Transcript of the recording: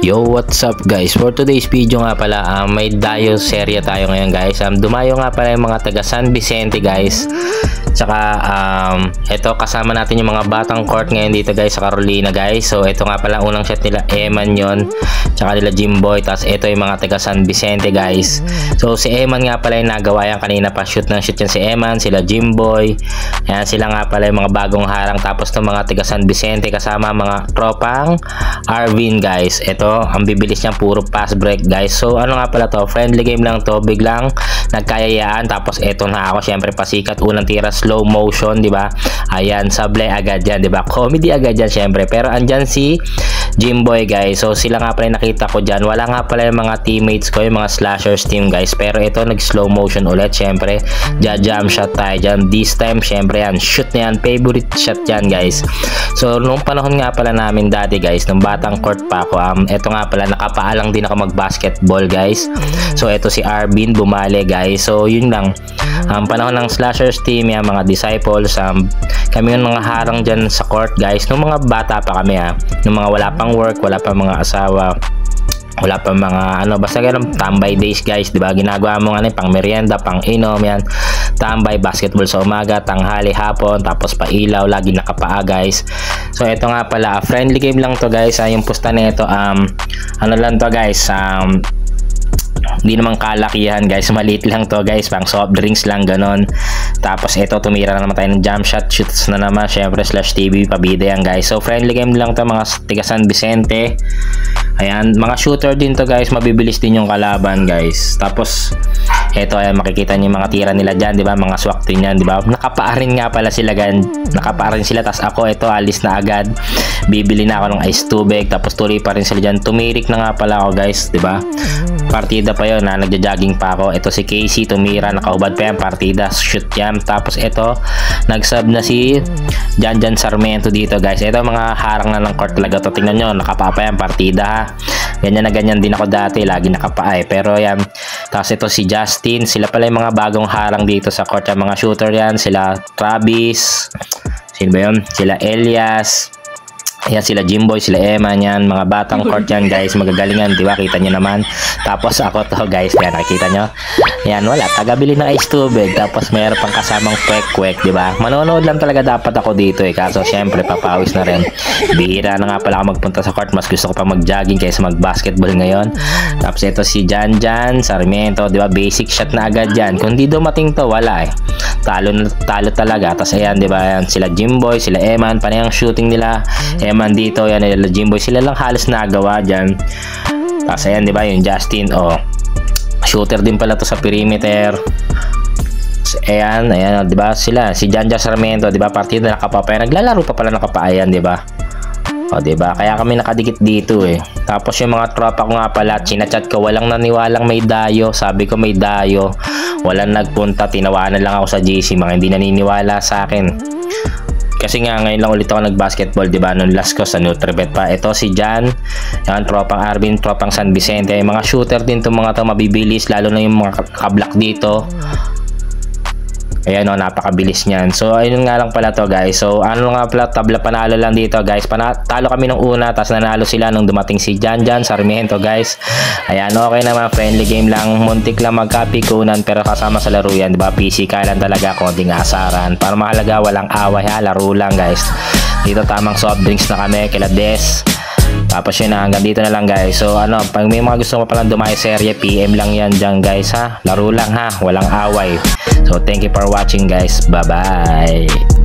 Yo, what's up guys? For today's video nga pala, may dayo serya tayo ngayon guys. Dumayo nga pala yung mga taga San Vicente guys. Tsaka ito kasama natin yung mga batang court ngayon dito guys sa Carolina guys. So ito nga pala unang shot nila Eman yon. Tsaka nila Jimboy. Tapos ito yung mga taga San Vicente guys. So si Eman nga pala yung nagawa yan kanina pa shoot yan si Eman, sila Jimboy. Ayan sila nga pala yung mga bagong harang. Tapos itong mga taga San Vicente kasama mga tropang Arvin guys. Ito ang bibilis niya puro pass break guys. So ano nga pala to, friendly game lang to, biglang nagkayayaan. Tapos eto na ako syempre pasikat, unang tira slow motion, di ba? Ayan, sablay agad yan, di ba? Comedy agad yan syempre. Pero andyan si Jimboy guys. So sila nga pala nakita ko dyan. Wala nga pala yung mga teammates ko, yung mga slashers team guys. Pero ito nag slow motion ulit syempre. Jam shot tayo dyan. This time syempre yan, shoot na yan, favorite shot yan guys. So nung panahon nga pala namin dati guys, nung batang court pa ako, ito nga pala nakapaalang din ako mag basketball guys. So ito si Arvin bumali guys. So yun lang, panahon ng slashers team yan, mga disciples, kami yung mga harang dyan sa court guys nung mga bata pa kami, nung mga wala pang work, wala pang mga asawa, wala pa mga basta ganun, tambay days guys, di ba? Ginagawa mo pang merienda, pang inom yan, tambay, basketball sa umaga, tanghali, hapon, tapos pailaw, lagi nakapaa guys. So ito nga pala, friendly game lang to guys. Yung pusta nito lang to guys, hindi naman kalakihan guys, maliit lang to guys, pang soft drinks lang ganon. Tapos ito tumira na naman tayo ng jump shot, shoots na naman syempre slash TV, pabida yan guys. So friendly game lang to mga tiga San Vicente. Ayan, mga shooter din to guys, mabibilis din yung kalaban guys. Tapos eto, ayan, makikita niyo yung mga tira nila dyan, di ba? Mga swak din yan, di ba? Nakapaarin nga pala sila gan, nakapaarin sila. Tapos ako ito, alis na agad, bibili na ako ng ice tubig, tapos tuloy pa rin sila dyan. Tumirik na nga pala ako guys, di ba? Partida pa yon na nagja-jogging pa ako. Ito si Casey tumira, nakaubad pa yan, partida, shoot yan. Tapos ito nagsub na si Jan Sarmiento dito guys. Ito mga harang na ng court talaga to, tingnan nyo, nakapa pa yan, partida ha. Ganyan na ganyan din ako dati, lagi nakapa pero yan. Tapos ito si Justin, sila pala yung mga bagong harang dito sa court, yung mga shooter yan, sila Travis, sino ba yun, sila Elias. Ayan sila Jimboy, sila Eman yan, mga batang court yan guys, magagalingan, di ba? Kita nyo naman. Tapos ako to guys, yan, nakikita nyo. Yan, wala, tagabili ng ice tubig, tapos mayroon pang kasamang kwek-kwek, di ba? Manonood lang talaga dapat ako dito kaso syempre papawis na rin. Bihira na nga pala ako magpunta sa court, mas gusto ko pa mag-jogging kaysa mag-basketball ngayon. Tapos ito si Jan Sarmiento, di ba? Basic shot na agad yan. Kung di dumating to, wala talo talaga. Tapos ayan, di ba? Yan, sila Jimboy, sila Eman, panay ang shooting nila. Eman dito, yan nila Jimboy, sila lang halos nagawa dyan. Tapos ayan, di ba? Yung Justin, shooter din pala to sa perimeter. Ayan, di ba? Sila, si Jan Sarmiento, di ba? Partida nakapapaya, naglalaro pa pala nakapaayan, di ba? Di ba? Kaya kami nakadikit dito Tapos yung mga tropa ko nga pala, chinachat ko, walang naniwalang may dayo. Sabi ko may dayo, walang nagpunta, tinawanan lang ako sa GC, mga hindi naniniwala sa akin. Kasi nga ngayon lang ulit ako nag-basketball, di ba? Nung last ko sa Nutribet pa. Ito si Jan, yan, tropang Arvin, tropang San Vicente. Yung mga shooter din itong mga to, mabibilis, lalo na yung mga kablock dito. Ayan napakabilis niyan. So ayun nga lang pala to guys. So ano nga pala, tabla panalo lang dito guys. Talo kami nung una, tapos nanalo sila nung dumating si Jan Sarmiento guys. Ayan, okay naman, friendly game lang. Muntik lang magkapikunan pero kasama sa laro yan, diba? PC kailan talaga, konting asaran. Para mahalaga, walang away laro lang guys. Dito tamang soft drinks na kami, kila Des. Tapos yun hanggang dito na lang guys. So pag may mga gusto mo palang dumayo serye, PM lang yan dyan guys Laro lang walang away. So thank you for watching guys. Bye bye.